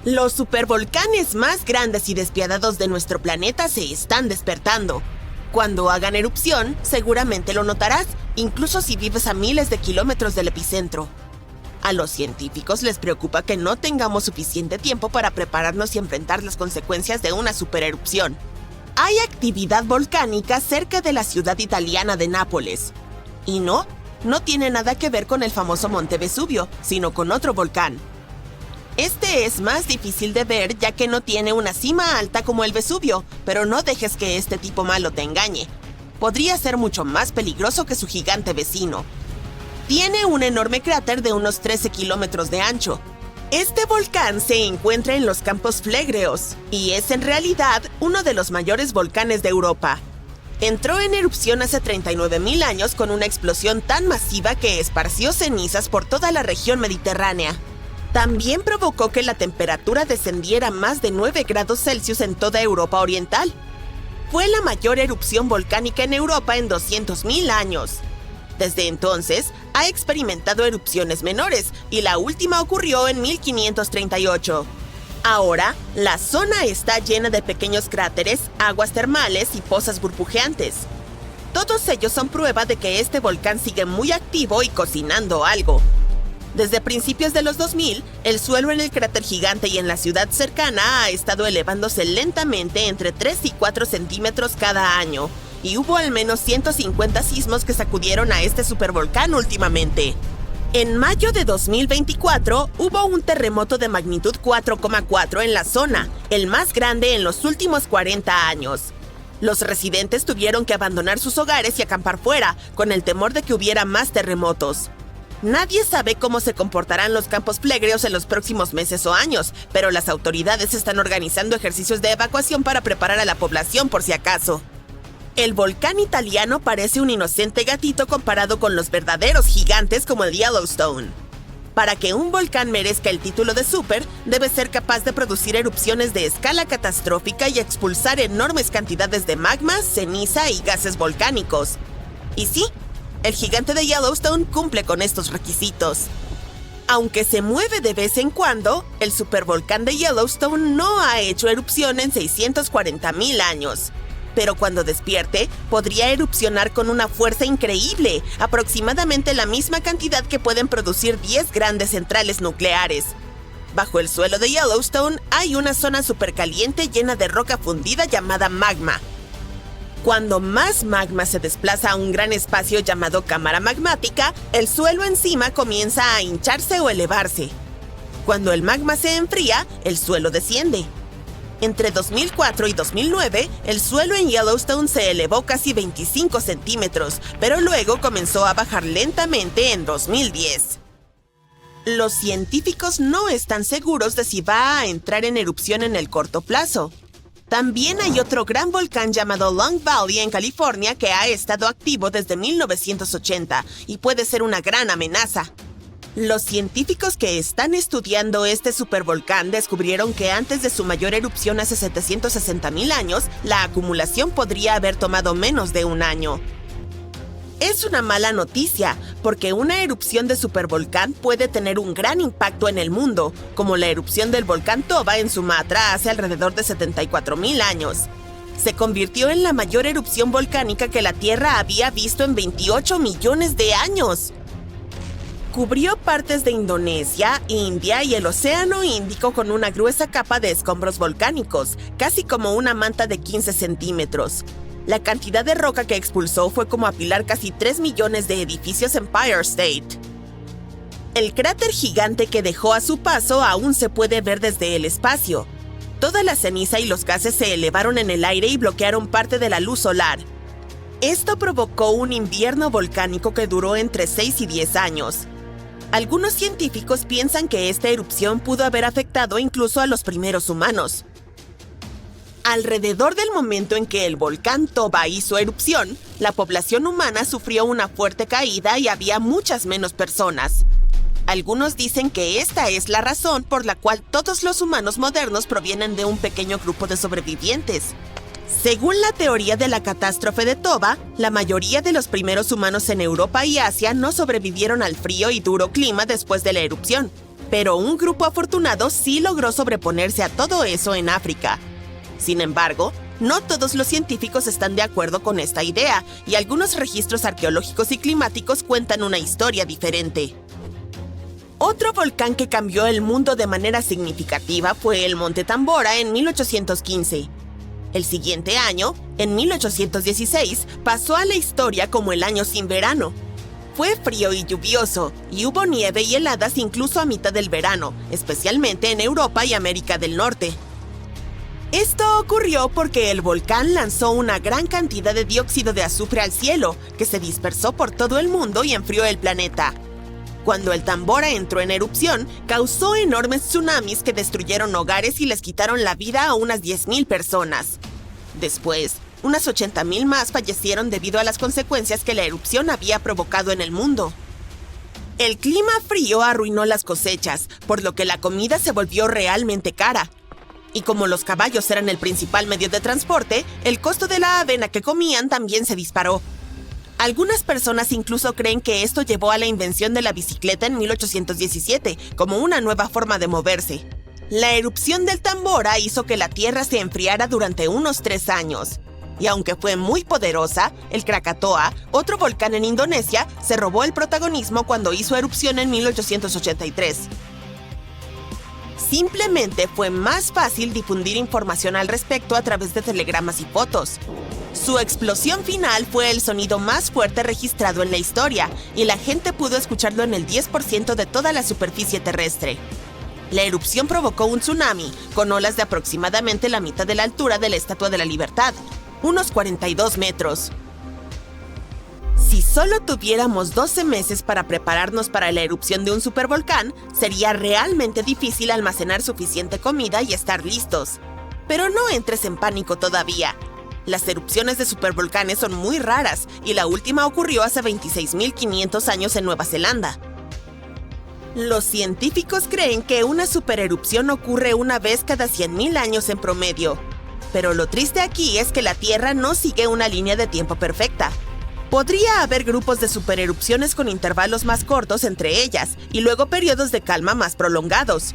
Los supervolcanes más grandes y despiadados de nuestro planeta se están despertando. Cuando hagan erupción, seguramente lo notarás, incluso si vives a miles de kilómetros del epicentro. A los científicos les preocupa que no tengamos suficiente tiempo para prepararnos y enfrentar las consecuencias de una supererupción. Hay actividad volcánica cerca de la ciudad italiana de Nápoles. Y no tiene nada que ver con el famoso Monte Vesubio, sino con otro volcán. Este es más difícil de ver ya que no tiene una cima alta como el Vesubio, pero no dejes que este tipo malo te engañe. Podría ser mucho más peligroso que su gigante vecino. Tiene un enorme cráter de unos 13 kilómetros de ancho. Este volcán se encuentra en los Campos Flegreos y es en realidad uno de los mayores volcanes de Europa. Entró en erupción hace 39.000 años con una explosión tan masiva que esparció cenizas por toda la región mediterránea. También provocó que la temperatura descendiera más de 9 grados Celsius en toda Europa Oriental. Fue la mayor erupción volcánica en Europa en 200.000 años. Desde entonces, ha experimentado erupciones menores y la última ocurrió en 1538. Ahora, la zona está llena de pequeños cráteres, aguas termales y pozas burbujeantes. Todos ellos son prueba de que este volcán sigue muy activo y cocinando algo. Desde principios de los 2000, el suelo en el cráter gigante y en la ciudad cercana ha estado elevándose lentamente entre 3 y 4 centímetros cada año, y hubo al menos 150 sismos que sacudieron a este supervolcán últimamente. En mayo de 2024, hubo un terremoto de magnitud 4,4 en la zona, el más grande en los últimos 40 años. Los residentes tuvieron que abandonar sus hogares y acampar fuera, con el temor de que hubiera más terremotos. Nadie sabe cómo se comportarán los campos flegreos en los próximos meses o años, pero las autoridades están organizando ejercicios de evacuación para preparar a la población por si acaso. El volcán italiano parece un inocente gatito comparado con los verdaderos gigantes como el Yellowstone. Para que un volcán merezca el título de super, debe ser capaz de producir erupciones de escala catastrófica y expulsar enormes cantidades de magma, ceniza y gases volcánicos. Y sí, el gigante de Yellowstone cumple con estos requisitos. Aunque se mueve de vez en cuando, el supervolcán de Yellowstone no ha hecho erupción en 640.000 años. Pero cuando despierte, podría erupcionar con una fuerza increíble, aproximadamente la misma cantidad que pueden producir 10 grandes centrales nucleares. Bajo el suelo de Yellowstone hay una zona supercaliente llena de roca fundida llamada magma. Cuando más magma se desplaza a un gran espacio llamado cámara magmática, el suelo encima comienza a hincharse o elevarse. Cuando el magma se enfría, el suelo desciende. Entre 2004 y 2009, el suelo en Yellowstone se elevó casi 25 centímetros, pero luego comenzó a bajar lentamente en 2010. Los científicos no están seguros de si va a entrar en erupción en el corto plazo. También hay otro gran volcán llamado Long Valley en California que ha estado activo desde 1980 y puede ser una gran amenaza. Los científicos que están estudiando este supervolcán descubrieron que antes de su mayor erupción hace 760.000 años, la acumulación podría haber tomado menos de un año. Es una mala noticia, porque una erupción de supervolcán puede tener un gran impacto en el mundo, como la erupción del volcán Toba en Sumatra hace alrededor de 74.000 años. Se convirtió en la mayor erupción volcánica que la Tierra había visto en 28 millones de años. Cubrió partes de Indonesia, India y el Océano Índico con una gruesa capa de escombros volcánicos, casi como una manta de 15 centímetros. La cantidad de roca que expulsó fue como apilar casi 3 millones de edificios en Empire State. El cráter gigante que dejó a su paso aún se puede ver desde el espacio. Toda la ceniza y los gases se elevaron en el aire y bloquearon parte de la luz solar. Esto provocó un invierno volcánico que duró entre 6 y 10 años. Algunos científicos piensan que esta erupción pudo haber afectado incluso a los primeros humanos. Alrededor del momento en que el volcán Toba hizo erupción, la población humana sufrió una fuerte caída y había muchas menos personas. Algunos dicen que esta es la razón por la cual todos los humanos modernos provienen de un pequeño grupo de sobrevivientes. Según la teoría de la catástrofe de Toba, la mayoría de los primeros humanos en Europa y Asia no sobrevivieron al frío y duro clima después de la erupción, Pero un grupo afortunado sí logró sobreponerse a todo eso en África. Sin embargo, no todos los científicos están de acuerdo con esta idea, y algunos registros arqueológicos y climáticos cuentan una historia diferente. Otro volcán que cambió el mundo de manera significativa fue el Monte Tambora en 1815. El siguiente año, en 1816, pasó a la historia como el año sin verano. Fue frío y lluvioso, y hubo nieve y heladas incluso a mitad del verano, especialmente en Europa y América del Norte. Esto ocurrió porque el volcán lanzó una gran cantidad de dióxido de azufre al cielo, que se dispersó por todo el mundo y enfrió el planeta. Cuando el Tambora entró en erupción, causó enormes tsunamis que destruyeron hogares y les quitaron la vida a unas 10,000 personas. Después, unas 80,000 más fallecieron debido a las consecuencias que la erupción había provocado en el mundo. El clima frío arruinó las cosechas, por lo que la comida se volvió realmente cara. Y como los caballos eran el principal medio de transporte, el costo de la avena que comían también se disparó. Algunas personas incluso creen que esto llevó a la invención de la bicicleta en 1817, como una nueva forma de moverse. La erupción del Tambora hizo que la Tierra se enfriara durante unos 3 años. Y aunque fue muy poderosa, el Krakatoa, otro volcán en Indonesia, se robó el protagonismo cuando hizo erupción en 1883. Simplemente fue más fácil difundir información al respecto a través de telegramas y fotos. Su explosión final fue el sonido más fuerte registrado en la historia, y la gente pudo escucharlo en el 10% de toda la superficie terrestre. La erupción provocó un tsunami, con olas de aproximadamente la mitad de la altura de la Estatua de la Libertad, unos 42 metros. Si solo tuviéramos 12 meses para prepararnos para la erupción de un supervolcán, sería realmente difícil almacenar suficiente comida y estar listos. Pero no entres en pánico todavía. Las erupciones de supervolcanes son muy raras, y la última ocurrió hace 26,500 años en Nueva Zelanda. Los científicos creen que una supererupción ocurre una vez cada 100,000 años en promedio. Pero lo triste aquí es que la Tierra no sigue una línea de tiempo perfecta. Podría haber grupos de supererupciones con intervalos más cortos entre ellas, y luego periodos de calma más prolongados.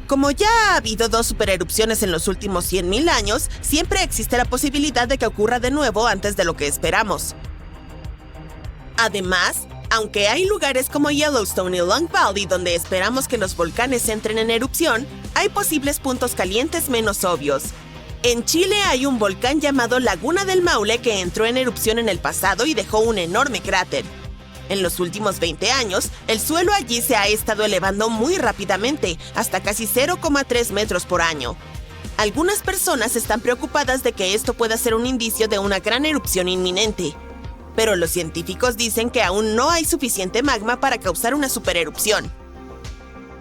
Como ya ha habido 2 supererupciones en los últimos 100,000 años, siempre existe la posibilidad de que ocurra de nuevo antes de lo que esperamos. Además, aunque hay lugares como Yellowstone y Long Valley donde esperamos que los volcanes entren en erupción, hay posibles puntos calientes menos obvios. En Chile hay un volcán llamado Laguna del Maule que entró en erupción en el pasado y dejó un enorme cráter. En los últimos 20 años, el suelo allí se ha estado elevando muy rápidamente, hasta casi 0,3 metros por año. Algunas personas están preocupadas de que esto pueda ser un indicio de una gran erupción inminente. Pero los científicos dicen que aún no hay suficiente magma para causar una supererupción.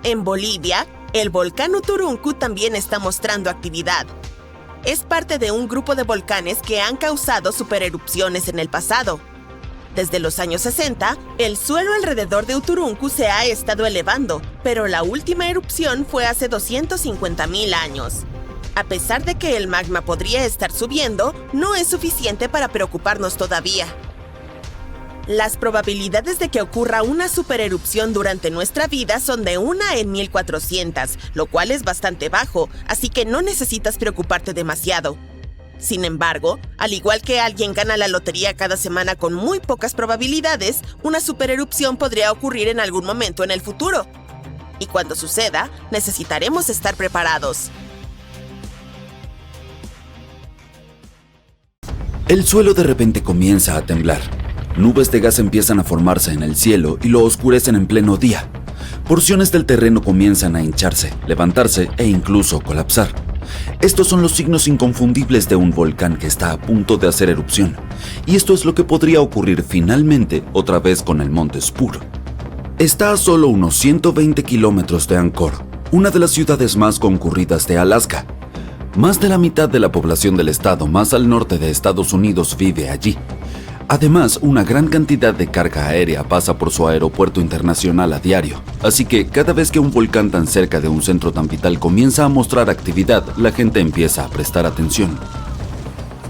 En Bolivia, el volcán Uturuncu también está mostrando actividad. Es parte de un grupo de volcanes que han causado supererupciones en el pasado. Desde los años 60, el suelo alrededor de Uturuncu se ha estado elevando, pero la última erupción fue hace 250,000 años. A pesar de que el magma podría estar subiendo, no es suficiente para preocuparnos todavía. Las probabilidades de que ocurra una supererupción durante nuestra vida son de 1 en 1400, lo cual es bastante bajo, así que no necesitas preocuparte demasiado. Sin embargo, al igual que alguien gana la lotería cada semana con muy pocas probabilidades, una supererupción podría ocurrir en algún momento en el futuro. Y cuando suceda, necesitaremos estar preparados. El suelo de repente comienza a temblar. Nubes de gas empiezan a formarse en el cielo y lo oscurecen en pleno día. Porciones del terreno comienzan a hincharse, levantarse e incluso colapsar. Estos son los signos inconfundibles de un volcán que está a punto de hacer erupción. Y esto es lo que podría ocurrir finalmente otra vez con el monte Spur. Está a solo unos 120 kilómetros de Angkor, una de las ciudades más concurridas de Alaska. Más de la mitad de la población del estado más al norte de Estados Unidos vive allí. Además, una gran cantidad de carga aérea pasa por su aeropuerto internacional a diario, así que cada vez que un volcán tan cerca de un centro tan vital comienza a mostrar actividad, la gente empieza a prestar atención.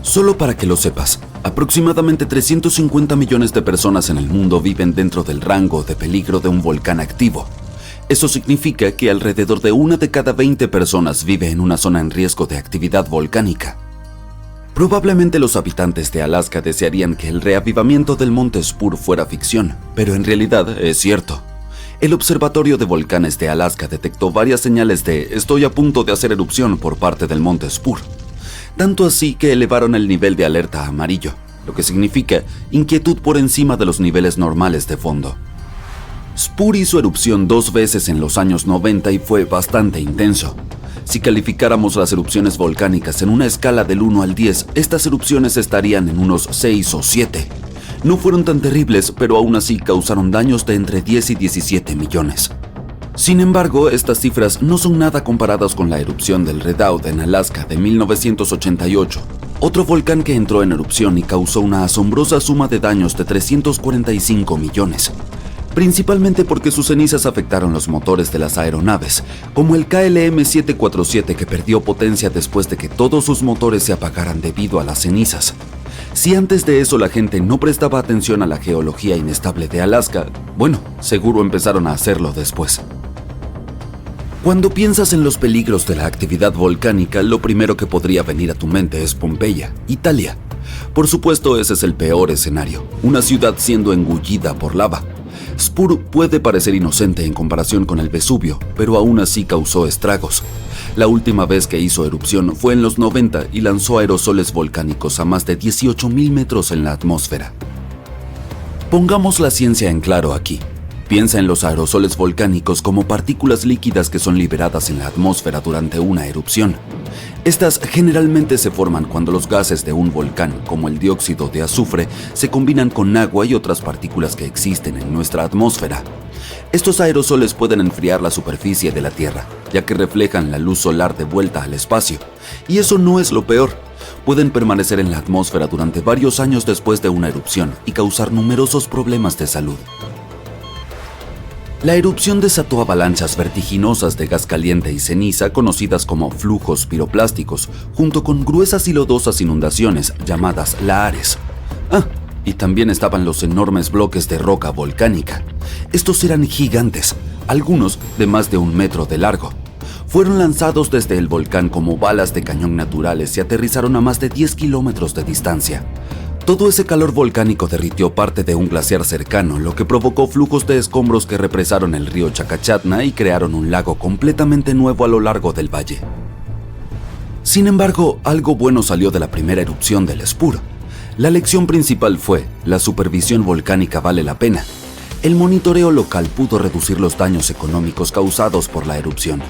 Solo para que lo sepas, aproximadamente 350 millones de personas en el mundo viven dentro del rango de peligro de un volcán activo. Eso significa que alrededor de 1 de cada 20 personas vive en una zona en riesgo de actividad volcánica. Probablemente los habitantes de Alaska desearían que el reavivamiento del monte Spur fuera ficción, pero en realidad es cierto. El Observatorio de Volcanes de Alaska detectó varias señales de "estoy a punto de hacer erupción" por parte del monte Spur. Tanto así que elevaron el nivel de alerta a amarillo, lo que significa inquietud por encima de los niveles normales de fondo. Spur hizo erupción 2 veces en los años 90 y fue bastante intenso. Si calificáramos las erupciones volcánicas en una escala del 1 al 10, estas erupciones estarían en unos 6 o 7. No fueron tan terribles, pero aún así causaron daños de entre 10 y 17 millones. Sin embargo, estas cifras no son nada comparadas con la erupción del Redoubt en Alaska de 1988, otro volcán que entró en erupción y causó una asombrosa suma de daños de 345 millones. Principalmente porque sus cenizas afectaron los motores de las aeronaves, como el KLM-747 que perdió potencia después de que todos sus motores se apagaran debido a las cenizas. Si antes de eso la gente no prestaba atención a la geología inestable de Alaska, bueno, seguro empezaron a hacerlo después. Cuando piensas en los peligros de la actividad volcánica, lo primero que podría venir a tu mente es Pompeya, Italia. Por supuesto, ese es el peor escenario, una ciudad siendo engullida por lava. Spur puede parecer inocente en comparación con el Vesubio, pero aún así causó estragos. La última vez que hizo erupción fue en los 90 y lanzó aerosoles volcánicos a más de 18.000 metros en la atmósfera. Pongamos la ciencia en claro aquí. Piensa en los aerosoles volcánicos como partículas líquidas que son liberadas en la atmósfera durante una erupción. Estas generalmente se forman cuando los gases de un volcán, como el dióxido de azufre, se combinan con agua y otras partículas que existen en nuestra atmósfera. Estos aerosoles pueden enfriar la superficie de la Tierra, ya que reflejan la luz solar de vuelta al espacio. Y eso no es lo peor. Pueden permanecer en la atmósfera durante varios años después de una erupción y causar numerosos problemas de salud. La erupción desató avalanchas vertiginosas de gas caliente y ceniza conocidas como flujos piroplásticos, junto con gruesas y lodosas inundaciones llamadas lahares. Y también estaban los enormes bloques de roca volcánica. Estos eran gigantes, algunos de más de 1 metro de largo. Fueron lanzados desde el volcán como balas de cañón naturales y aterrizaron a más de 10 kilómetros de distancia. Todo ese calor volcánico derritió parte de un glaciar cercano, lo que provocó flujos de escombros que represaron el río Chacachatna y crearon un lago completamente nuevo a lo largo del valle. Sin embargo, algo bueno salió de la primera erupción del Spur. La lección principal fue: la supervisión volcánica vale la pena. El monitoreo local pudo reducir los daños económicos causados por la erupción,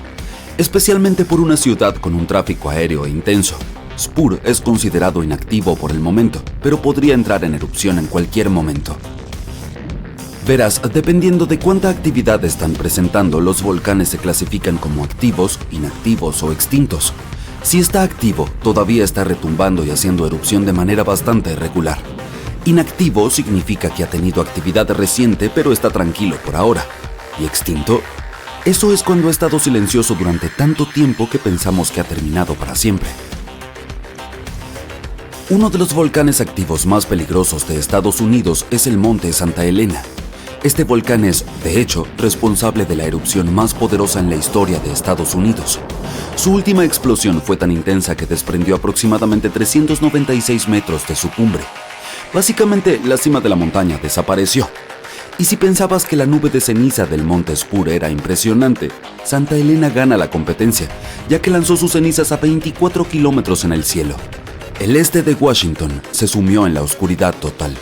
especialmente por una ciudad con un tráfico aéreo intenso. Spur es considerado inactivo por el momento, pero podría entrar en erupción en cualquier momento. Verás, dependiendo de cuánta actividad están presentando, los volcanes se clasifican como activos, inactivos o extintos. Si está activo, todavía está retumbando y haciendo erupción de manera bastante regular. Inactivo significa que ha tenido actividad reciente, pero está tranquilo por ahora. ¿Y extinto? Eso es cuando ha estado silencioso durante tanto tiempo que pensamos que ha terminado para siempre. Uno de los volcanes activos más peligrosos de Estados Unidos es el monte Santa Elena. Este volcán es, de hecho, responsable de la erupción más poderosa en la historia de Estados Unidos. Su última explosión fue tan intensa que desprendió aproximadamente 396 metros de su cumbre. Básicamente, la cima de la montaña desapareció. Y si pensabas que la nube de ceniza del monte Spur era impresionante, Santa Elena gana la competencia, ya que lanzó sus cenizas a 24 kilómetros en el cielo. El este de Washington se sumió en la oscuridad total.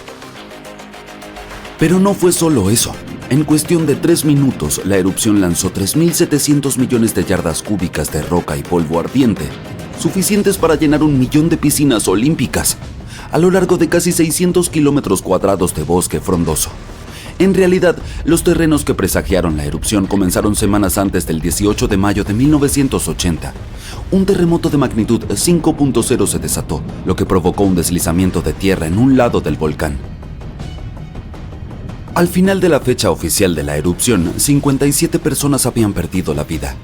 Pero no fue solo eso. En cuestión de 3 minutos, la erupción lanzó 3.700 millones de yardas cúbicas de roca y polvo ardiente, suficientes para llenar 1 millón de piscinas olímpicas, a lo largo de casi 600 kilómetros cuadrados de bosque frondoso. En realidad, los terrenos que presagiaron la erupción comenzaron semanas antes del 18 de mayo de 1980. Un terremoto de magnitud 5.0 se desató, lo que provocó un deslizamiento de tierra en un lado del volcán. Al final de la fecha oficial de la erupción, 57 personas habían perdido la vida.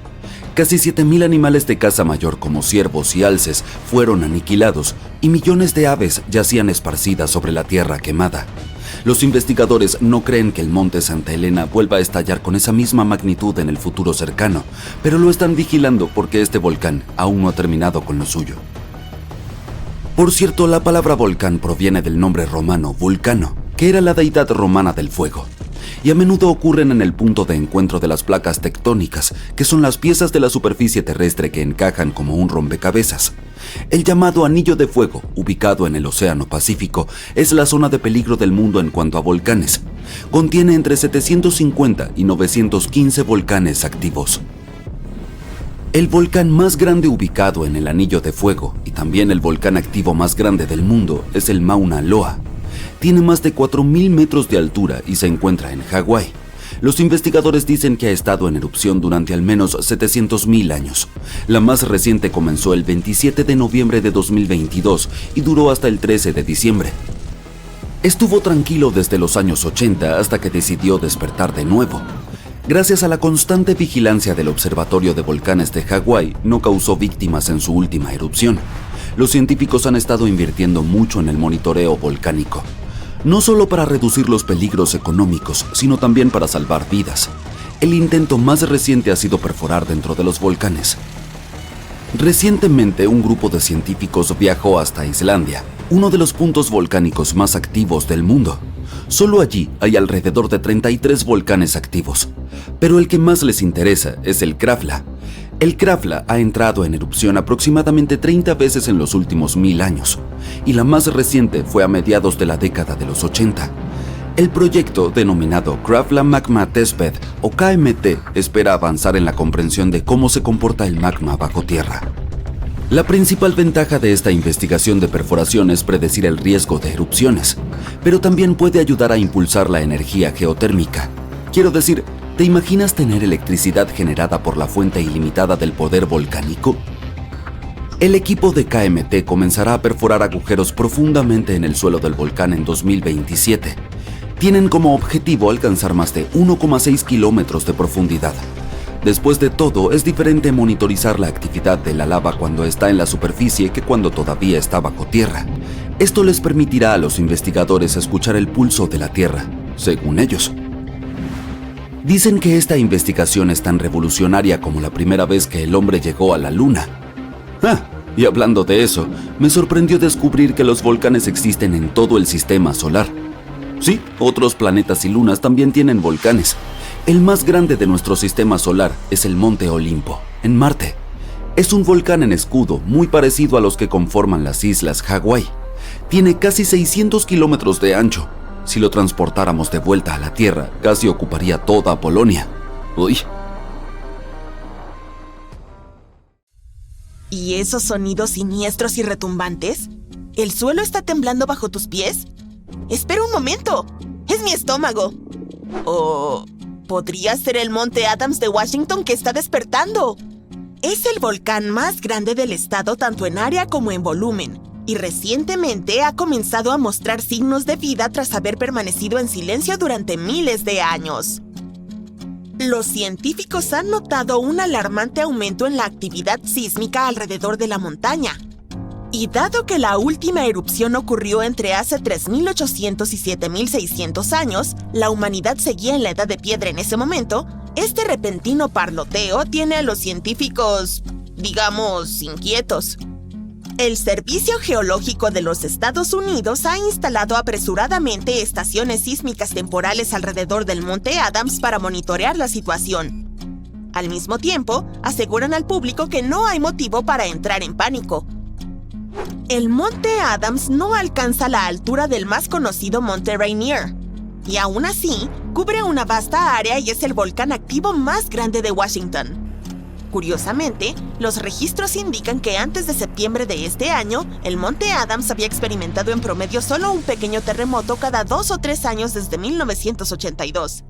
Casi 7.000 animales de caza mayor como ciervos y alces fueron aniquilados y millones de aves yacían esparcidas sobre la tierra quemada. Los investigadores no creen que el monte Santa Elena vuelva a estallar con esa misma magnitud en el futuro cercano, pero lo están vigilando porque este volcán aún no ha terminado con lo suyo. Por cierto, la palabra volcán proviene del nombre romano Vulcano, que era la deidad romana del fuego, y a menudo ocurren en el punto de encuentro de las placas tectónicas, que son las piezas de la superficie terrestre que encajan como un rompecabezas. El llamado Anillo de Fuego, ubicado en el Océano Pacífico, es la zona de peligro del mundo en cuanto a volcanes. Contiene entre 750 y 915 volcanes activos. El volcán más grande ubicado en el Anillo de Fuego y también el volcán activo más grande del mundo es el Mauna Loa. Tiene más de 4.000 metros de altura y se encuentra en Hawái. Los investigadores dicen que ha estado en erupción durante al menos 700.000 años. La más reciente comenzó el 27 de noviembre de 2022 y duró hasta el 13 de diciembre. Estuvo tranquilo desde los años 80 hasta que decidió despertar de nuevo. Gracias a la constante vigilancia del Observatorio de Volcanes de Hawái, no causó víctimas en su última erupción. Los científicos han estado invirtiendo mucho en el monitoreo volcánico, no solo para reducir los peligros económicos, sino también para salvar vidas. El intento más reciente ha sido perforar dentro de los volcanes. Recientemente, un grupo de científicos viajó hasta Islandia, uno de los puntos volcánicos más activos del mundo. Solo allí hay alrededor de 33 volcanes activos, pero el que más les interesa es el Krafla. El Krafla ha entrado en erupción aproximadamente 30 veces en los últimos 1000 años, y la más reciente fue a mediados de la década de los 80. El proyecto, denominado Krafla Magma Testbed o KMT, espera avanzar en la comprensión de cómo se comporta el magma bajo tierra. La principal ventaja de esta investigación de perforación es predecir el riesgo de erupciones, pero también puede ayudar a impulsar la energía geotérmica. Quiero decir, ¿te imaginas tener electricidad generada por la fuente ilimitada del poder volcánico? El equipo de KMT comenzará a perforar agujeros profundamente en el suelo del volcán en 2027. Tienen como objetivo alcanzar más de 1,6 kilómetros de profundidad. Después de todo, es diferente monitorizar la actividad de la lava cuando está en la superficie que cuando todavía está bajo tierra. Esto les permitirá a los investigadores escuchar el pulso de la Tierra, según ellos. Dicen que esta investigación es tan revolucionaria como la primera vez que el hombre llegó a la Luna. Y hablando de eso, me sorprendió descubrir que los volcanes existen en todo el sistema solar. Sí, otros planetas y lunas también tienen volcanes. El más grande de nuestro sistema solar es el Monte Olimpo, en Marte. Es un volcán en escudo muy parecido a los que conforman las islas Hawái. Tiene casi 600 kilómetros de ancho. Si lo transportáramos de vuelta a la Tierra, casi ocuparía toda Polonia. Uy. ¿Y esos sonidos siniestros y retumbantes? ¿El suelo está temblando bajo tus pies? ¡Espera un momento! ¡Es mi estómago! ¿O podría ser el Monte Adams de Washington que está despertando? Es el volcán más grande del estado tanto en área como en volumen, y recientemente ha comenzado a mostrar signos de vida tras haber permanecido en silencio durante miles de años. Los científicos han notado un alarmante aumento en la actividad sísmica alrededor de la montaña. Y dado que la última erupción ocurrió entre hace 3.800 y 7.600 años, la humanidad seguía en la edad de piedra en ese momento, este repentino parloteo tiene a los científicos, digamos, inquietos. El Servicio Geológico de los Estados Unidos ha instalado apresuradamente estaciones sísmicas temporales alrededor del Monte Adams para monitorear la situación. Al mismo tiempo, aseguran al público que no hay motivo para entrar en pánico. El Monte Adams no alcanza la altura del más conocido Monte Rainier, y aún así, cubre una vasta área y es el volcán activo más grande de Washington. Curiosamente, los registros indican que antes de septiembre de este año, el Monte Adams había experimentado en promedio solo un pequeño terremoto cada 2 o 3 años desde 1982.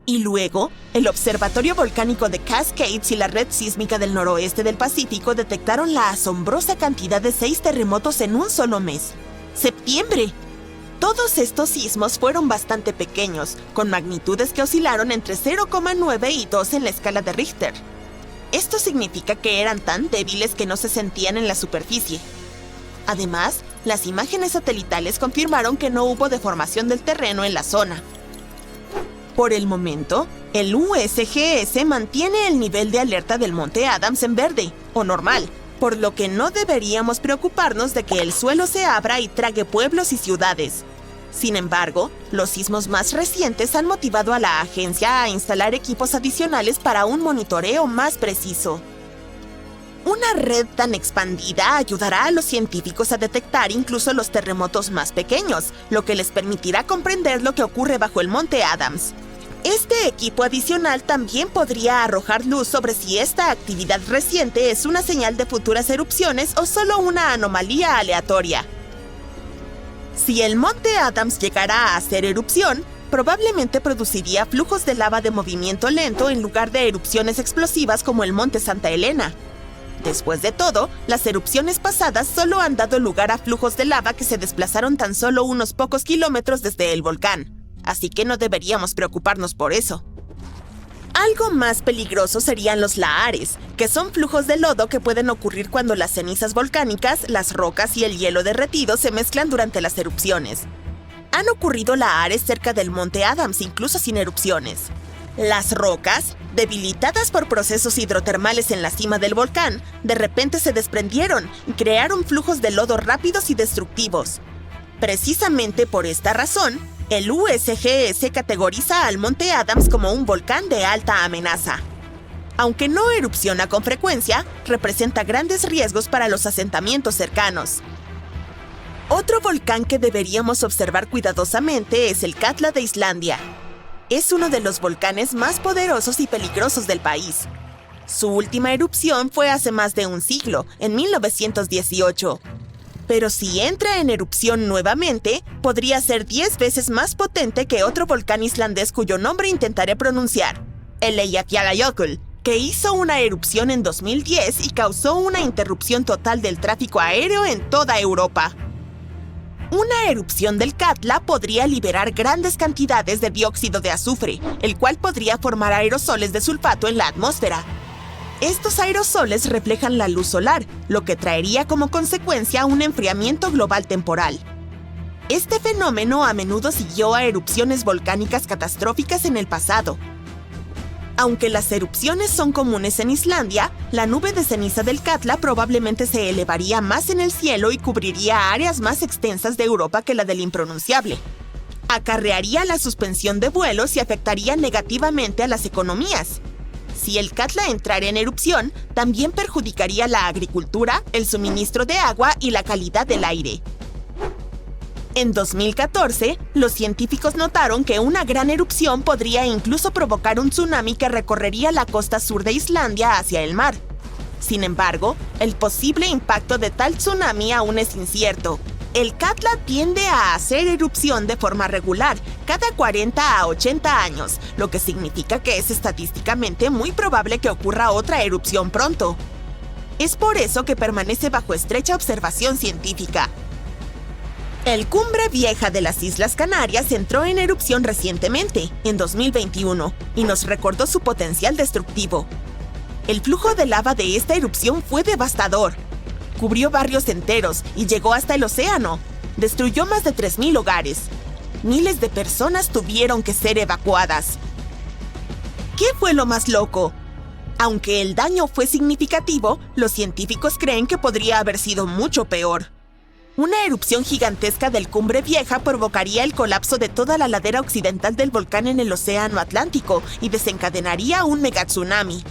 Y luego, el Observatorio Volcánico de Cascades y la Red Sísmica del Noroeste del Pacífico detectaron la asombrosa cantidad de 6 terremotos en un solo mes. ¡Septiembre! Todos estos sismos fueron bastante pequeños, con magnitudes que oscilaron entre 0,9 y 2 en la escala de Richter. Esto significa que eran tan débiles que no se sentían en la superficie. Además, Las imágenes satelitales confirmaron que no hubo deformación del terreno en la zona. Por el momento, el USGS mantiene el nivel de alerta del Monte Adams en verde, o normal, por lo que no deberíamos preocuparnos de que el suelo se abra y trague pueblos y ciudades. Sin embargo, los sismos más recientes han motivado a la agencia a instalar equipos adicionales para un monitoreo más preciso. Una red tan expandida ayudará a los científicos a detectar incluso los terremotos más pequeños, lo que les permitirá comprender lo que ocurre bajo el Monte Adams. Este equipo adicional también podría arrojar luz sobre si esta actividad reciente es una señal de futuras erupciones o solo una anomalía aleatoria. Si el Monte Adams llegara a hacer erupción, probablemente produciría flujos de lava de movimiento lento en lugar de erupciones explosivas como el Monte Santa Elena. Después de todo, las erupciones pasadas solo han dado lugar a flujos de lava que se desplazaron tan solo unos pocos kilómetros desde el volcán, así que no deberíamos preocuparnos por eso. Algo más peligroso serían los lahares, que son flujos de lodo que pueden ocurrir cuando las cenizas volcánicas, las rocas y el hielo derretido se mezclan durante las erupciones. Han ocurrido lahares cerca del Monte Adams incluso sin erupciones. Las rocas, debilitadas por procesos hidrotermales en la cima del volcán, de repente se desprendieron y crearon flujos de lodo rápidos y destructivos. Precisamente por esta razón, el USGS categoriza al Monte Adams como un volcán de alta amenaza. Aunque no erupciona con frecuencia, representa grandes riesgos para los asentamientos cercanos. Otro volcán que deberíamos observar cuidadosamente es el Katla de Islandia. Es uno de los volcanes más poderosos y peligrosos del país. Su última erupción fue hace más de un siglo, en 1918. Pero si entra en erupción nuevamente, podría ser 10 veces más potente que otro volcán islandés cuyo nombre intentaré pronunciar, el Eyjafjallajökull, que hizo una erupción en 2010 y causó una interrupción total del tráfico aéreo en toda Europa. Una erupción del Katla podría liberar grandes cantidades de dióxido de azufre, el cual podría formar aerosoles de sulfato en la atmósfera. Estos aerosoles reflejan la luz solar, lo que traería como consecuencia un enfriamiento global temporal. Este fenómeno a menudo siguió a erupciones volcánicas catastróficas en el pasado. Aunque las erupciones son comunes en Islandia, la nube de ceniza del Katla probablemente se elevaría más en el cielo y cubriría áreas más extensas de Europa que la del impronunciable. Acarrearía la suspensión de vuelos y afectaría negativamente a las economías. Si el Katla entrara en erupción, también perjudicaría la agricultura, el suministro de agua y la calidad del aire. En 2014, los científicos notaron que una gran erupción podría incluso provocar un tsunami que recorrería la costa sur de Islandia hacia el mar. Sin embargo, el posible impacto de tal tsunami aún es incierto. El Katla tiende a hacer erupción de forma regular, cada 40 a 80 años, lo que significa que es estadísticamente muy probable que ocurra otra erupción pronto. Es por eso que permanece bajo estrecha observación científica. El Cumbre Vieja de las Islas Canarias entró en erupción recientemente, en 2021, y nos recordó su potencial destructivo. El flujo de lava de esta erupción fue devastador. Cubrió barrios enteros y llegó hasta el océano. Destruyó más de 3.000 hogares. Miles de personas tuvieron que ser evacuadas. ¿Qué fue lo más loco? Aunque el daño fue significativo, los científicos creen que podría haber sido mucho peor. Una erupción gigantesca del Cumbre Vieja provocaría el colapso de toda la ladera occidental del volcán en el Océano Atlántico y desencadenaría un megatsunami.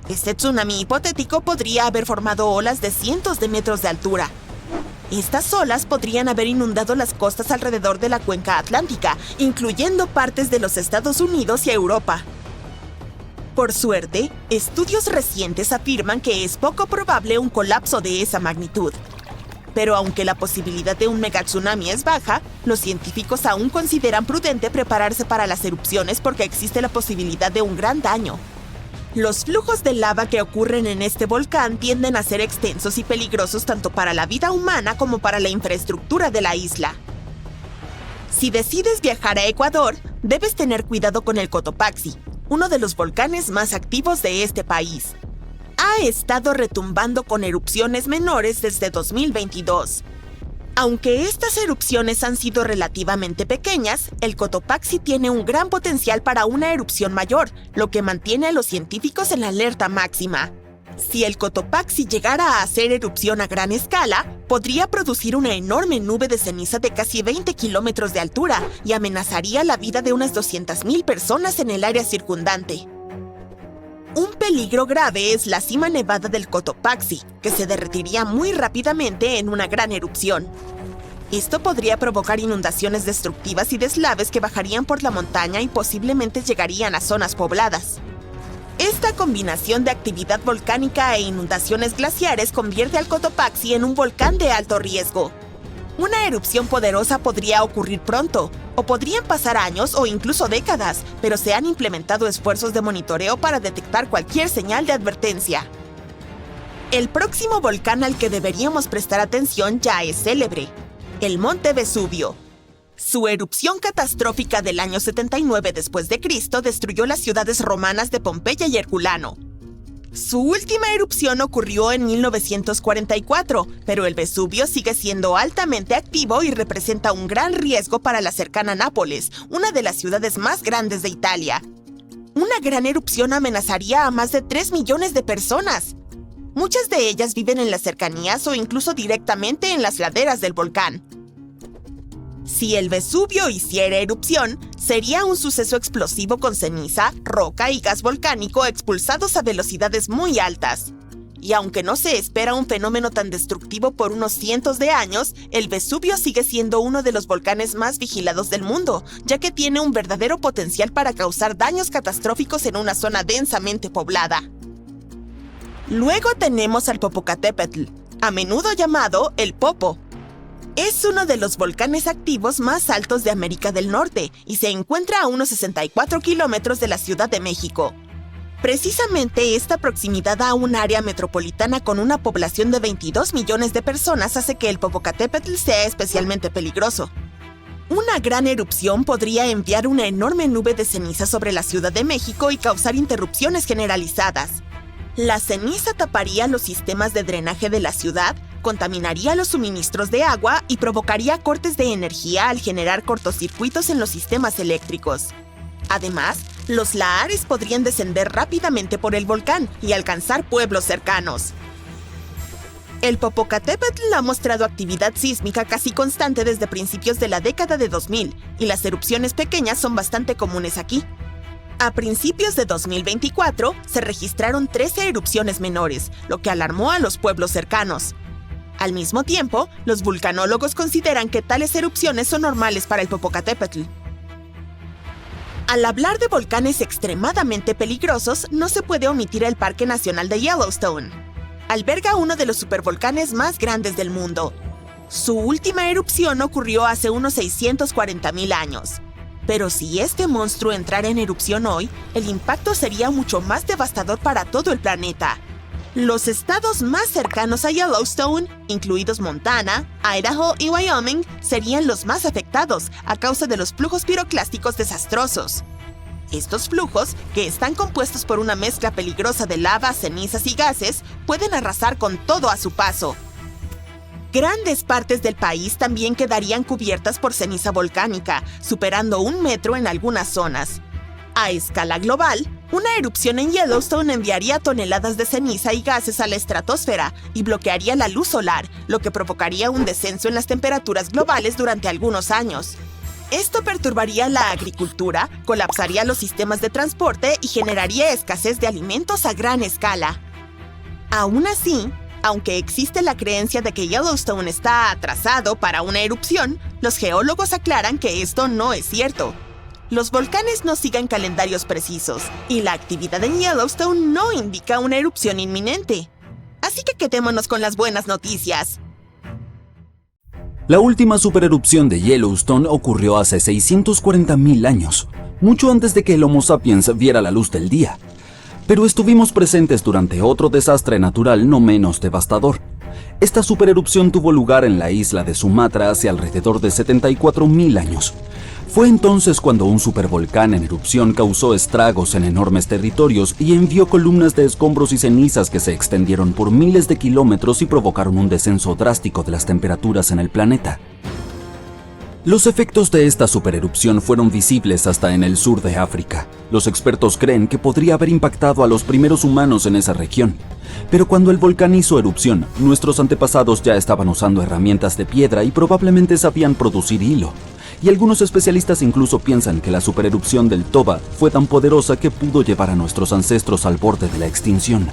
Este tsunami hipotético podría haber formado olas de cientos de metros de altura. Estas olas podrían haber inundado las costas alrededor de la cuenca atlántica, incluyendo partes de los Estados Unidos y Europa. Por suerte, estudios recientes afirman que es poco probable un colapso de esa magnitud. Pero aunque la posibilidad de un megatsunami es baja, los científicos aún consideran prudente prepararse para las erupciones porque existe la posibilidad de un gran daño. Los flujos de lava que ocurren en este volcán tienden a ser extensos y peligrosos tanto para la vida humana como para la infraestructura de la isla. Si decides viajar a Ecuador, debes tener cuidado con el Cotopaxi, uno de los volcanes más activos de este país. Ha estado retumbando con erupciones menores desde 2022. Aunque estas erupciones han sido relativamente pequeñas, el Cotopaxi tiene un gran potencial para una erupción mayor, lo que mantiene a los científicos en la alerta máxima. Si el Cotopaxi llegara a hacer erupción a gran escala, podría producir una enorme nube de ceniza de casi 20 kilómetros de altura y amenazaría la vida de unas 200,000 personas en el área circundante. Un peligro grave es la cima nevada del Cotopaxi, que se derretiría muy rápidamente en una gran erupción. Esto podría provocar inundaciones destructivas y deslaves que bajarían por la montaña y posiblemente llegarían a zonas pobladas. Esta combinación de actividad volcánica e inundaciones glaciares convierte al Cotopaxi en un volcán de alto riesgo. Una erupción poderosa podría ocurrir pronto, o podrían pasar años o incluso décadas, pero se han implementado esfuerzos de monitoreo para detectar cualquier señal de advertencia. El próximo volcán al que deberíamos prestar atención ya es célebre: el Monte Vesubio. Su erupción catastrófica del año 79 después de Cristo destruyó las ciudades romanas de Pompeya y Herculano. Su última erupción ocurrió en 1944, pero el Vesubio sigue siendo altamente activo y representa un gran riesgo para la cercana Nápoles, una de las ciudades más grandes de Italia. Una gran erupción amenazaría a más de 3 millones de personas. Muchas de ellas viven en las cercanías o incluso directamente en las laderas del volcán. Si el Vesubio hiciera erupción, sería un suceso explosivo con ceniza, roca y gas volcánico expulsados a velocidades muy altas. Y aunque no se espera un fenómeno tan destructivo por unos cientos de años, el Vesubio sigue siendo uno de los volcanes más vigilados del mundo, ya que tiene un verdadero potencial para causar daños catastróficos en una zona densamente poblada. Luego tenemos al Popocatépetl, a menudo llamado el Popo. Es uno de los volcanes activos más altos de América del Norte y se encuentra a unos 64 kilómetros de la Ciudad de México. Precisamente esta proximidad a un área metropolitana con una población de 22 millones de personas hace que el Popocatépetl sea especialmente peligroso. Una gran erupción podría enviar una enorme nube de ceniza sobre la Ciudad de México y causar interrupciones generalizadas. La ceniza taparía los sistemas de drenaje de la ciudad, contaminaría los suministros de agua y provocaría cortes de energía al generar cortocircuitos en los sistemas eléctricos. Además, los lahares podrían descender rápidamente por el volcán y alcanzar pueblos cercanos. El Popocatépetl ha mostrado actividad sísmica casi constante desde principios de la década de 2000 y las erupciones pequeñas son bastante comunes aquí. A principios de 2024, se registraron 13 erupciones menores, lo que alarmó a los pueblos cercanos. Al mismo tiempo, los vulcanólogos consideran que tales erupciones son normales para el Popocatépetl. Al hablar de volcanes extremadamente peligrosos, no se puede omitir el Parque Nacional de Yellowstone. Alberga uno de los supervolcanes más grandes del mundo. Su última erupción ocurrió hace unos 640,000 años. Pero si este monstruo entrara en erupción hoy, el impacto sería mucho más devastador para todo el planeta. Los estados más cercanos a Yellowstone, incluidos Montana, Idaho y Wyoming, serían los más afectados a causa de los flujos piroclásticos desastrosos. Estos flujos, que están compuestos por una mezcla peligrosa de lava, cenizas y gases, pueden arrasar con todo a su paso. Grandes partes del país también quedarían cubiertas por ceniza volcánica, superando 1 metro en algunas zonas. A escala global, una erupción en Yellowstone enviaría toneladas de ceniza y gases a la estratosfera y bloquearía la luz solar, lo que provocaría un descenso en las temperaturas globales durante algunos años. Esto perturbaría la agricultura, colapsaría los sistemas de transporte y generaría escasez de alimentos a gran escala. Aún así, aunque existe la creencia de que Yellowstone está atrasado para una erupción, los geólogos aclaran que esto no es cierto. Los volcanes no siguen calendarios precisos, y la actividad en Yellowstone no indica una erupción inminente. Así que quedémonos con las buenas noticias. La última supererupción de Yellowstone ocurrió hace 640,000 años, mucho antes de que el Homo sapiens viera la luz del día. Pero estuvimos presentes durante otro desastre natural no menos devastador, Esta supererupción tuvo lugar en la isla de Sumatra hace alrededor de 74.000 años. Fue entonces cuando un supervolcán en erupción causó estragos en enormes territorios y envió columnas de escombros y cenizas que se extendieron por miles de kilómetros y provocaron un descenso drástico de las temperaturas en el planeta. Los efectos de esta supererupción fueron visibles hasta en el sur de África. Los expertos creen que podría haber impactado a los primeros humanos en esa región. Pero cuando el volcán hizo erupción, nuestros antepasados ya estaban usando herramientas de piedra y probablemente sabían producir hilo. Y algunos especialistas incluso piensan que la supererupción del Toba fue tan poderosa que pudo llevar a nuestros ancestros al borde de la extinción.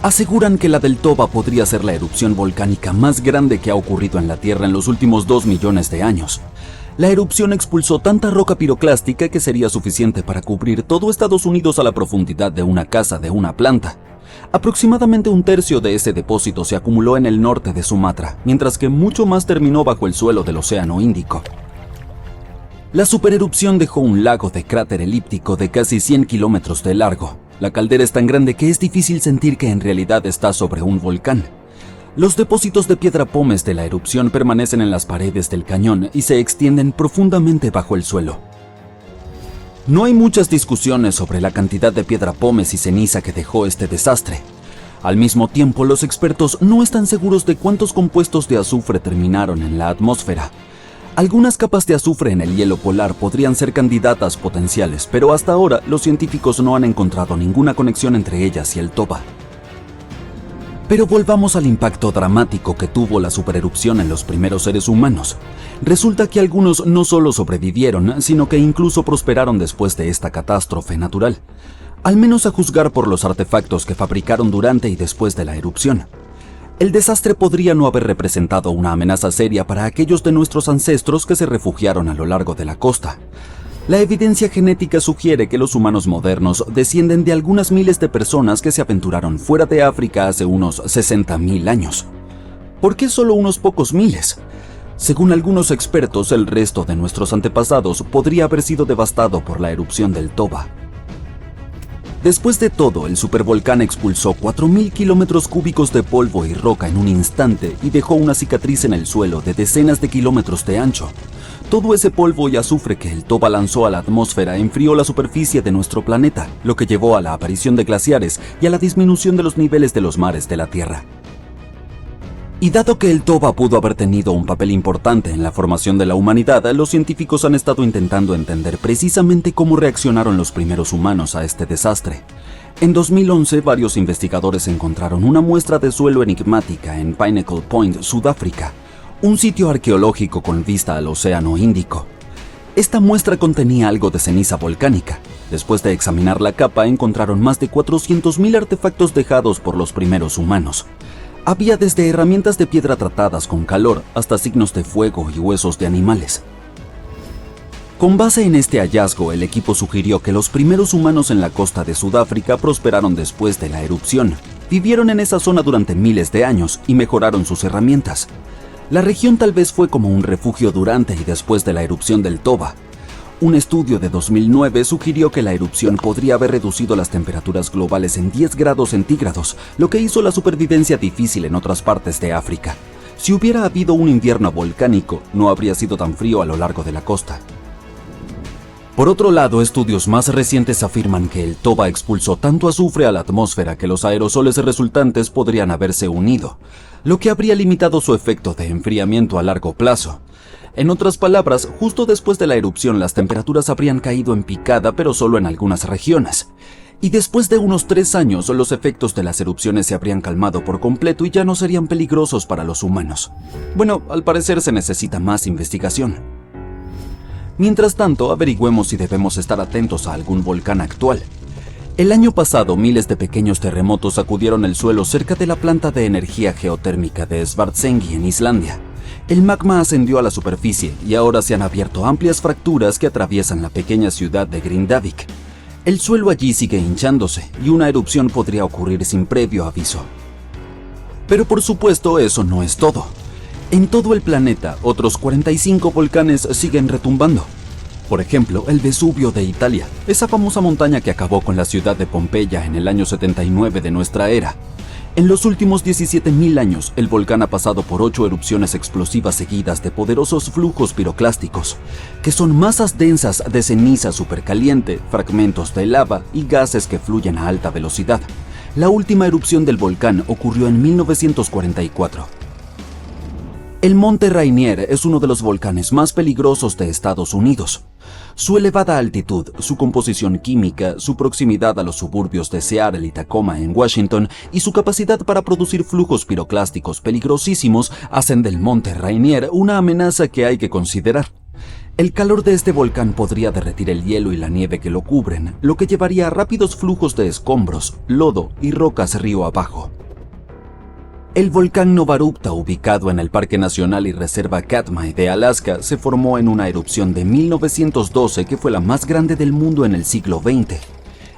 Aseguran que la del Toba podría ser la erupción volcánica más grande que ha ocurrido en la Tierra en los últimos 2 millones de años. La erupción expulsó tanta roca piroclástica que sería suficiente para cubrir todo Estados Unidos a la profundidad de una casa de una planta. Aproximadamente 1/3 de ese depósito se acumuló en el norte de Sumatra, mientras que mucho más terminó bajo el suelo del Océano Índico. La supererupción dejó un lago de cráter elíptico de casi 100 kilómetros de largo. La caldera es tan grande que es difícil sentir que en realidad está sobre un volcán. Los depósitos de piedra pómez de la erupción permanecen en las paredes del cañón y se extienden profundamente bajo el suelo. No hay muchas discusiones sobre la cantidad de piedra pómez y ceniza que dejó este desastre. Al mismo tiempo, los expertos no están seguros de cuántos compuestos de azufre terminaron en la atmósfera. Algunas capas de azufre en el hielo polar podrían ser candidatas potenciales, pero hasta ahora los científicos no han encontrado ninguna conexión entre ellas y el Toba. Pero volvamos al impacto dramático que tuvo la supererupción en los primeros seres humanos. Resulta que algunos no solo sobrevivieron, sino que incluso prosperaron después de esta catástrofe natural, al menos a juzgar por los artefactos que fabricaron durante y después de la erupción. El desastre podría no haber representado una amenaza seria para aquellos de nuestros ancestros que se refugiaron a lo largo de la costa. La evidencia genética sugiere que los humanos modernos descienden de algunas miles de personas que se aventuraron fuera de África hace unos 60.000 años. ¿Por qué solo unos pocos miles? Según algunos expertos, el resto de nuestros antepasados podría haber sido devastado por la erupción del Toba. Después de todo, el supervolcán expulsó 4.000 kilómetros cúbicos de polvo y roca en un instante y dejó una cicatriz en el suelo de decenas de kilómetros de ancho. Todo ese polvo y azufre que el Toba lanzó a la atmósfera enfrió la superficie de nuestro planeta, lo que llevó a la aparición de glaciares y a la disminución de los niveles de los mares de la Tierra. Y dado que el Toba pudo haber tenido un papel importante en la formación de la humanidad, los científicos han estado intentando entender precisamente cómo reaccionaron los primeros humanos a este desastre. En 2011, varios investigadores encontraron una muestra de suelo enigmática en Pinnacle Point, Sudáfrica, un sitio arqueológico con vista al Océano Índico. Esta muestra contenía algo de ceniza volcánica. Después de examinar la capa, encontraron más de 400.000 artefactos dejados por los primeros humanos. Había desde herramientas de piedra tratadas con calor hasta signos de fuego y huesos de animales. Con base en este hallazgo, el equipo sugirió que los primeros humanos en la costa de Sudáfrica prosperaron después de la erupción. Vivieron en esa zona durante miles de años y mejoraron sus herramientas. La región tal vez fue como un refugio durante y después de la erupción del Toba. Un estudio de 2009 sugirió que la erupción podría haber reducido las temperaturas globales en 10 grados centígrados, lo que hizo la supervivencia difícil en otras partes de África. Si hubiera habido un invierno volcánico, no habría sido tan frío a lo largo de la costa. Por otro lado, estudios más recientes afirman que el Toba expulsó tanto azufre a la atmósfera que los aerosoles resultantes podrían haberse unido, lo que habría limitado su efecto de enfriamiento a largo plazo. En otras palabras, justo después de la erupción las temperaturas habrían caído en picada, pero solo en algunas regiones. Y después de unos 3 años, los efectos de las erupciones se habrían calmado por completo y ya no serían peligrosos para los humanos. Bueno, al parecer se necesita más investigación. Mientras tanto, averigüemos si debemos estar atentos a algún volcán actual. El año pasado, miles de pequeños terremotos sacudieron el suelo cerca de la planta de energía geotérmica de Svartsengi en Islandia. El magma ascendió a la superficie y ahora se han abierto amplias fracturas que atraviesan la pequeña ciudad de Grindavik. El suelo allí sigue hinchándose y una erupción podría ocurrir sin previo aviso. Pero por supuesto, eso no es todo. En todo el planeta, otros 45 volcanes siguen retumbando. Por ejemplo, el Vesubio de Italia, esa famosa montaña que acabó con la ciudad de Pompeya en el año 79 de nuestra era. En los últimos 17.000 años, el volcán ha pasado por 8 erupciones explosivas seguidas de poderosos flujos piroclásticos, que son masas densas de ceniza supercaliente, fragmentos de lava y gases que fluyen a alta velocidad. La última erupción del volcán ocurrió en 1944. El Monte Rainier es uno de los volcanes más peligrosos de Estados Unidos. Su elevada altitud, su composición química, su proximidad a los suburbios de Seattle y Tacoma en Washington y su capacidad para producir flujos piroclásticos peligrosísimos hacen del Monte Rainier una amenaza que hay que considerar. El calor de este volcán podría derretir el hielo y la nieve que lo cubren, lo que llevaría a rápidos flujos de escombros, lodo y rocas río abajo. El volcán Novarupta, ubicado en el Parque Nacional y Reserva Katmai de Alaska, se formó en una erupción de 1912 que fue la más grande del mundo en el siglo XX.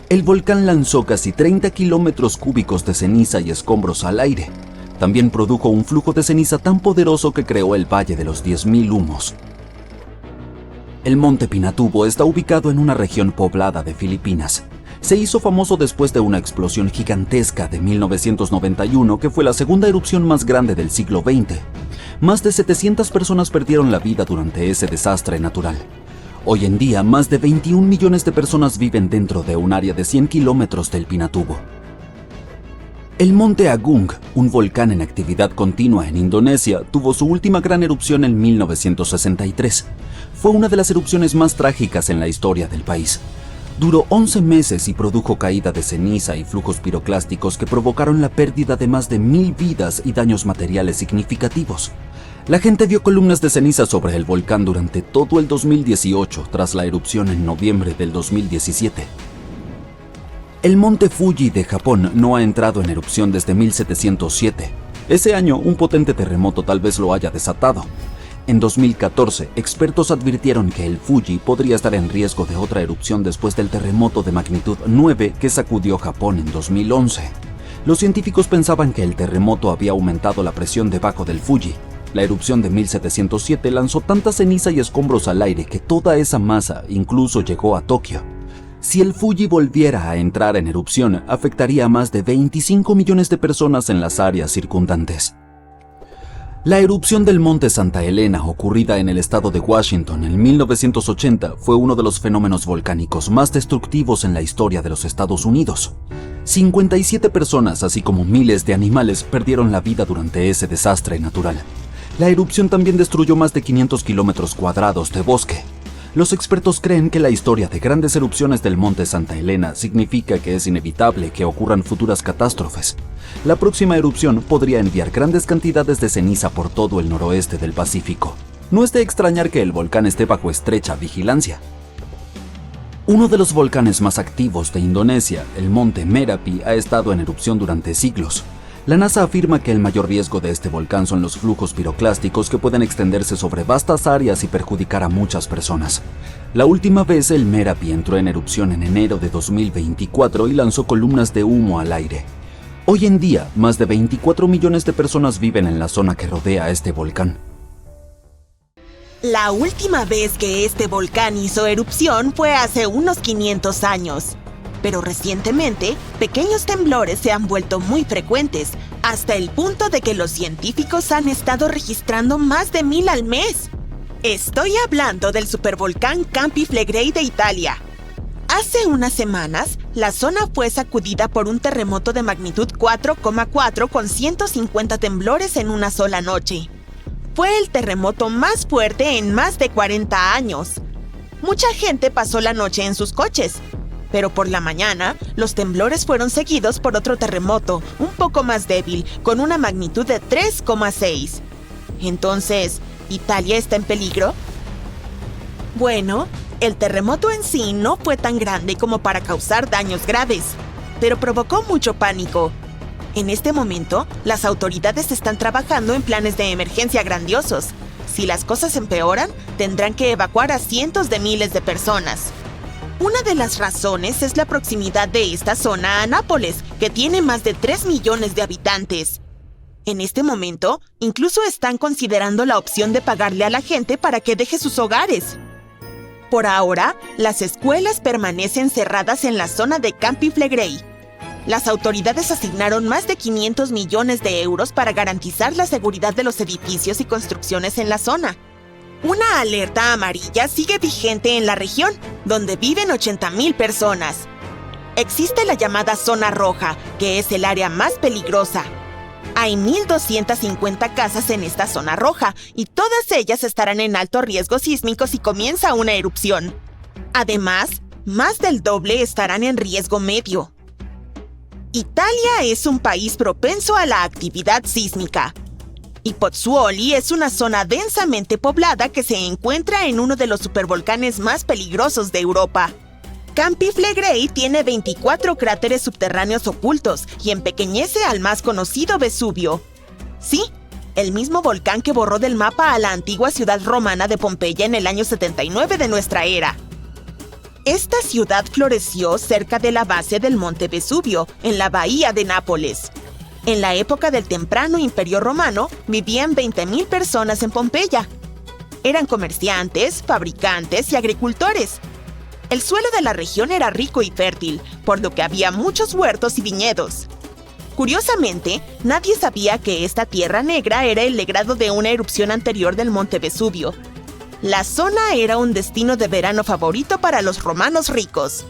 El volcán lanzó casi 30 kilómetros cúbicos de ceniza y escombros al aire. También produjo un flujo de ceniza tan poderoso que creó el Valle de los 10.000 Humos. El Monte Pinatubo está ubicado en una región poblada de Filipinas. Se hizo famoso después de una explosión gigantesca de 1991 que fue la segunda erupción más grande del siglo XX. Más de 700 personas perdieron la vida durante ese desastre natural. Hoy en día, más de 21 millones de personas viven dentro de un área de 100 kilómetros del Pinatubo. El Monte Agung, un volcán en actividad continua en Indonesia, tuvo su última gran erupción en 1963. Fue una de las erupciones más trágicas en la historia del país. Duró 11 meses y produjo caída de ceniza y flujos piroclásticos que provocaron la pérdida de más de 1.000 vidas y daños materiales significativos. La gente vio columnas de ceniza sobre el volcán durante todo el 2018, tras la erupción en noviembre del 2017. El monte Fuji de Japón no ha entrado en erupción desde 1707. Ese año, un potente terremoto tal vez lo haya desatado. En 2014, expertos advirtieron que el Fuji podría estar en riesgo de otra erupción después del terremoto de magnitud 9 que sacudió Japón en 2011. Los científicos pensaban que el terremoto había aumentado la presión debajo del Fuji. La erupción de 1707 lanzó tanta ceniza y escombros al aire que toda esa masa incluso llegó a Tokio. Si el Fuji volviera a entrar en erupción, afectaría a más de 25 millones de personas en las áreas circundantes. La erupción del Monte Santa Elena, ocurrida en el estado de Washington en 1980, fue uno de los fenómenos volcánicos más destructivos en la historia de los Estados Unidos. 57 personas, así como miles de animales, perdieron la vida durante ese desastre natural. La erupción también destruyó más de 500 kilómetros cuadrados de bosque. Los expertos creen que la historia de grandes erupciones del Monte Santa Elena significa que es inevitable que ocurran futuras catástrofes. La próxima erupción podría enviar grandes cantidades de ceniza por todo el noroeste del Pacífico. No es de extrañar que el volcán esté bajo estrecha vigilancia. Uno de los volcanes más activos de Indonesia, el Monte Merapi, ha estado en erupción durante siglos. La NASA afirma que el mayor riesgo de este volcán son los flujos piroclásticos que pueden extenderse sobre vastas áreas y perjudicar a muchas personas. La última vez el Merapi entró en erupción en enero de 2024 y lanzó columnas de humo al aire. Hoy en día, más de 24 millones de personas viven en la zona que rodea a este volcán. La última vez que este volcán hizo erupción fue hace unos 500 años. Pero recientemente, pequeños temblores se han vuelto muy frecuentes, hasta el punto de que los científicos han estado registrando más de 1.000 al mes. Estoy hablando del supervolcán Campi Flegrei de Italia. Hace unas semanas, la zona fue sacudida por un terremoto de magnitud 4,4 con 150 temblores en una sola noche. Fue el terremoto más fuerte en más de 40 años. Mucha gente pasó la noche en sus coches, pero por la mañana, los temblores fueron seguidos por otro terremoto, un poco más débil, con una magnitud de 3,6. Entonces, ¿Italia está en peligro? Bueno, el terremoto en sí no fue tan grande como para causar daños graves, pero provocó mucho pánico. En este momento, las autoridades están trabajando en planes de emergencia grandiosos. Si las cosas empeoran, tendrán que evacuar a cientos de miles de personas. Una de las razones es la proximidad de esta zona a Nápoles, que tiene más de 3 millones de habitantes. En este momento, incluso están considerando la opción de pagarle a la gente para que deje sus hogares. Por ahora, las escuelas permanecen cerradas en la zona de Campi Flegrei. Las autoridades asignaron más de 500 millones de euros para garantizar la seguridad de los edificios y construcciones en la zona. Una alerta amarilla sigue vigente en la región, donde viven 80,000 personas. Existe la llamada zona roja, que es el área más peligrosa. Hay 1,250 casas en esta zona roja, y todas ellas estarán en alto riesgo sísmico si comienza una erupción. Además, más del doble estarán en riesgo medio. Italia es un país propenso a la actividad sísmica. Y Pozzuoli es una zona densamente poblada que se encuentra en uno de los supervolcanes más peligrosos de Europa. Campi Flegrei tiene 24 cráteres subterráneos ocultos y empequeñece al más conocido Vesubio. Sí, el mismo volcán que borró del mapa a la antigua ciudad romana de Pompeya en el año 79 de nuestra era. Esta ciudad floreció cerca de la base del monte Vesubio, en la bahía de Nápoles. En la época del temprano Imperio Romano, vivían 20,000 personas en Pompeya. Eran comerciantes, fabricantes y agricultores. El suelo de la región era rico y fértil, por lo que había muchos huertos y viñedos. Curiosamente, nadie sabía que esta tierra negra era el legado de una erupción anterior del monte Vesubio. La zona era un destino de verano favorito para los romanos ricos.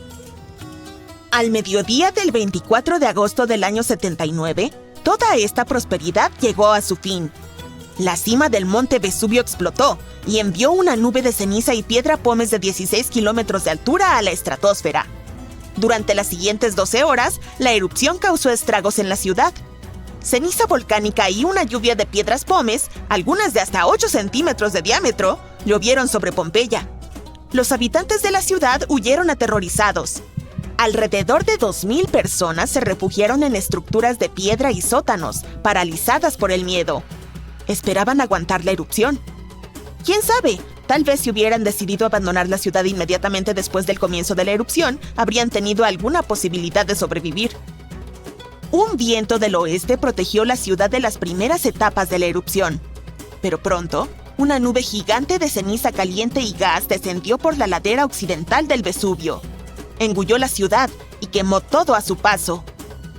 Al mediodía del 24 de agosto del año 79, toda esta prosperidad llegó a su fin. La cima del monte Vesubio explotó y envió una nube de ceniza y piedra pómez de 16 kilómetros de altura a la estratosfera. Durante las siguientes 12 horas, la erupción causó estragos en la ciudad. Ceniza volcánica y una lluvia de piedras pómez, algunas de hasta 8 centímetros de diámetro, llovieron sobre Pompeya. Los habitantes de la ciudad huyeron aterrorizados. Alrededor de 2,000 personas se refugiaron en estructuras de piedra y sótanos, paralizadas por el miedo. Esperaban aguantar la erupción. ¿Quién sabe? Tal vez si hubieran decidido abandonar la ciudad inmediatamente después del comienzo de la erupción, habrían tenido alguna posibilidad de sobrevivir. Un viento del oeste protegió la ciudad de las primeras etapas de la erupción. Pero pronto, una nube gigante de ceniza caliente y gas descendió por la ladera occidental del Vesubio. Engulló la ciudad y quemó todo a su paso.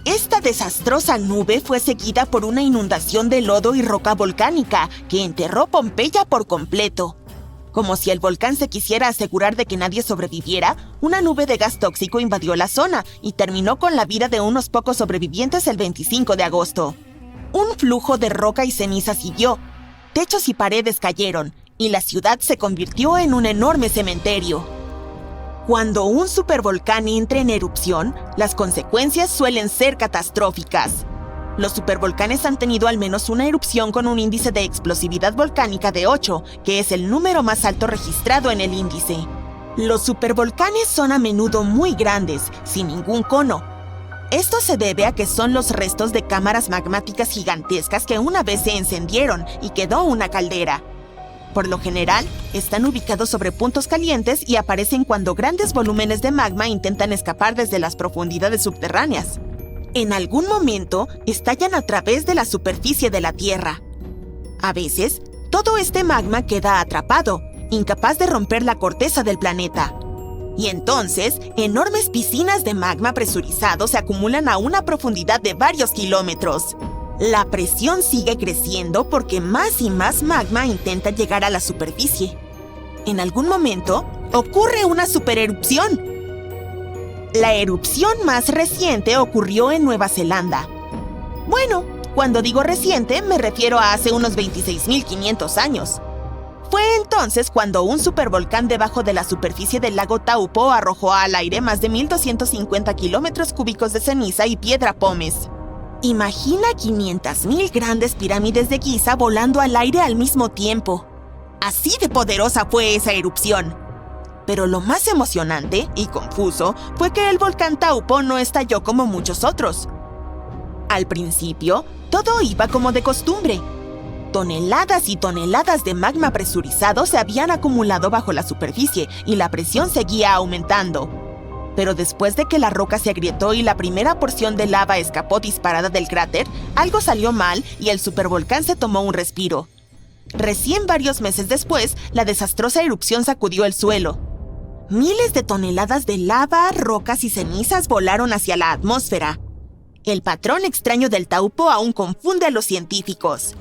Esta desastrosa nube fue seguida por una inundación de lodo y roca volcánica que enterró Pompeya por completo. Como si el volcán se quisiera asegurar de que nadie sobreviviera, una nube de gas tóxico invadió la zona y terminó con la vida de unos pocos sobrevivientes el 25 de agosto. Un flujo de roca y ceniza siguió. Techos y paredes cayeron, y la ciudad se convirtió en un enorme cementerio. Cuando un supervolcán entra en erupción, las consecuencias suelen ser catastróficas. Los supervolcanes han tenido al menos una erupción con un índice de explosividad volcánica de 8, que es el número más alto registrado en el índice. Los supervolcanes son a menudo muy grandes, sin ningún cono. Esto se debe a que son los restos de cámaras magmáticas gigantescas que una vez se encendieron y quedó una caldera. Por lo general, están ubicados sobre puntos calientes y aparecen cuando grandes volúmenes de magma intentan escapar desde las profundidades subterráneas. En algún momento, estallan a través de la superficie de la Tierra. A veces, todo este magma queda atrapado, incapaz de romper la corteza del planeta. Y entonces, enormes piscinas de magma presurizado se acumulan a una profundidad de varios kilómetros. La presión sigue creciendo porque más y más magma intenta llegar a la superficie. En algún momento, ocurre una supererupción. La erupción más reciente ocurrió en Nueva Zelanda. Bueno, cuando digo reciente, me refiero a hace unos 26,500 años. Fue entonces cuando un supervolcán debajo de la superficie del lago Taupo arrojó al aire más de 1,250 kilómetros cúbicos de ceniza y piedra pómez. Imagina 500,000 grandes pirámides de Giza volando al aire al mismo tiempo. Así de poderosa fue esa erupción. Pero lo más emocionante y confuso fue que el volcán Taupo no estalló como muchos otros. Al principio, todo iba como de costumbre. Toneladas y toneladas de magma presurizado se habían acumulado bajo la superficie y la presión seguía aumentando. Pero después de que la roca se agrietó y la primera porción de lava escapó disparada del cráter, algo salió mal y el supervolcán se tomó un respiro. Recién varios meses después, la desastrosa erupción sacudió el suelo. Miles de toneladas de lava, rocas y cenizas volaron hacia la atmósfera. El patrón extraño del Taupo aún confunde a los científicos.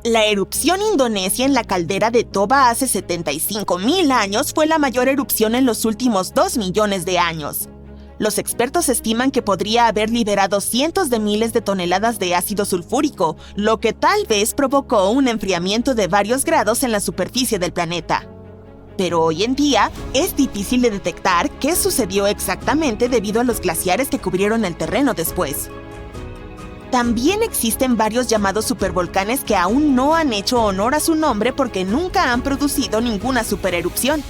La erupción indonesia en la caldera de Toba hace 75.000 años fue la mayor erupción en los últimos 2 millones de años. Los expertos estiman que podría haber liberado cientos de miles de toneladas de ácido sulfúrico, lo que tal vez provocó un enfriamiento de varios grados en la superficie del planeta. Pero hoy en día es difícil de detectar qué sucedió exactamente debido a los glaciares que cubrieron el terreno después. También existen varios llamados supervolcanes que aún no han hecho honor a su nombre porque nunca han producido ninguna supererupción.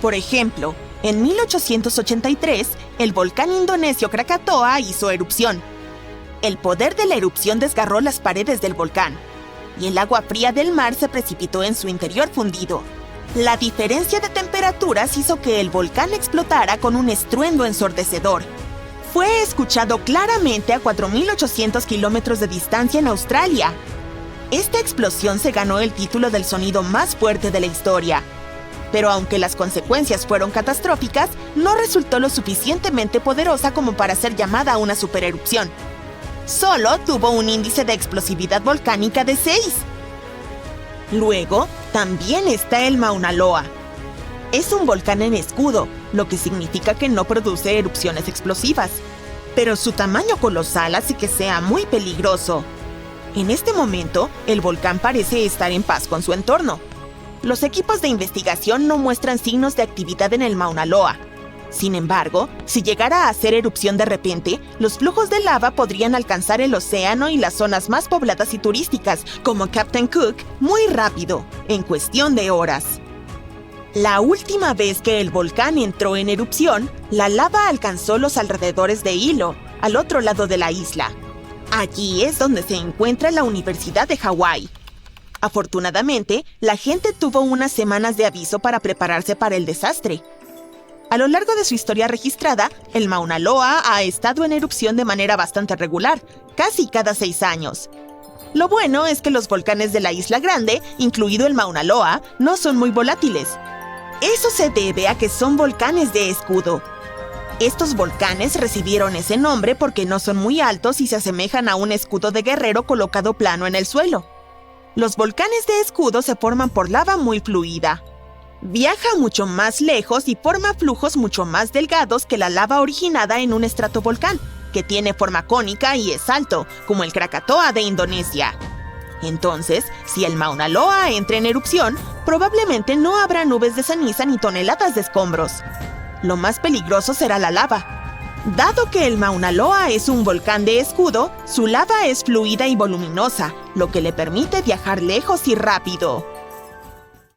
Por ejemplo, en 1883, el volcán indonesio Krakatoa hizo erupción. El poder de la erupción desgarró las paredes del volcán, y el agua fría del mar se precipitó en su interior fundido. La diferencia de temperaturas hizo que el volcán explotara con un estruendo ensordecedor. Fue escuchado claramente a 4.800 kilómetros de distancia en Australia. Esta explosión se ganó el título del sonido más fuerte de la historia. Pero aunque las consecuencias fueron catastróficas, no resultó lo suficientemente poderosa como para ser llamada una supererupción. Solo tuvo un índice de explosividad volcánica de 6. Luego, también está el Mauna Loa. Es un volcán en escudo, lo que significa que no produce erupciones explosivas. Pero su tamaño colosal hace que sea muy peligroso. En este momento, el volcán parece estar en paz con su entorno. Los equipos de investigación no muestran signos de actividad en el Mauna Loa. Sin embargo, si llegara a hacer erupción de repente, los flujos de lava podrían alcanzar el océano y las zonas más pobladas y turísticas, como Captain Cook, muy rápido, en cuestión de horas. La última vez que el volcán entró en erupción, la lava alcanzó los alrededores de Hilo, al otro lado de la isla. Allí es donde se encuentra la Universidad de Hawái. Afortunadamente, la gente tuvo unas semanas de aviso para prepararse para el desastre. A lo largo de su historia registrada, el Mauna Loa ha estado en erupción de manera bastante regular, casi cada 6 años. Lo bueno es que los volcanes de la Isla Grande, incluido el Mauna Loa, no son muy volátiles. Eso se debe a que son volcanes de escudo. Estos volcanes recibieron ese nombre porque no son muy altos y se asemejan a un escudo de guerrero colocado plano en el suelo. Los volcanes de escudo se forman por lava muy fluida. Viaja mucho más lejos y forma flujos mucho más delgados que la lava originada en un estratovolcán, que tiene forma cónica y es alto, como el Krakatoa de Indonesia. Entonces, si el Mauna Loa entra en erupción, probablemente no habrá nubes de ceniza ni toneladas de escombros. Lo más peligroso será la lava. Dado que el Mauna Loa es un volcán de escudo, su lava es fluida y voluminosa, lo que le permite viajar lejos y rápido.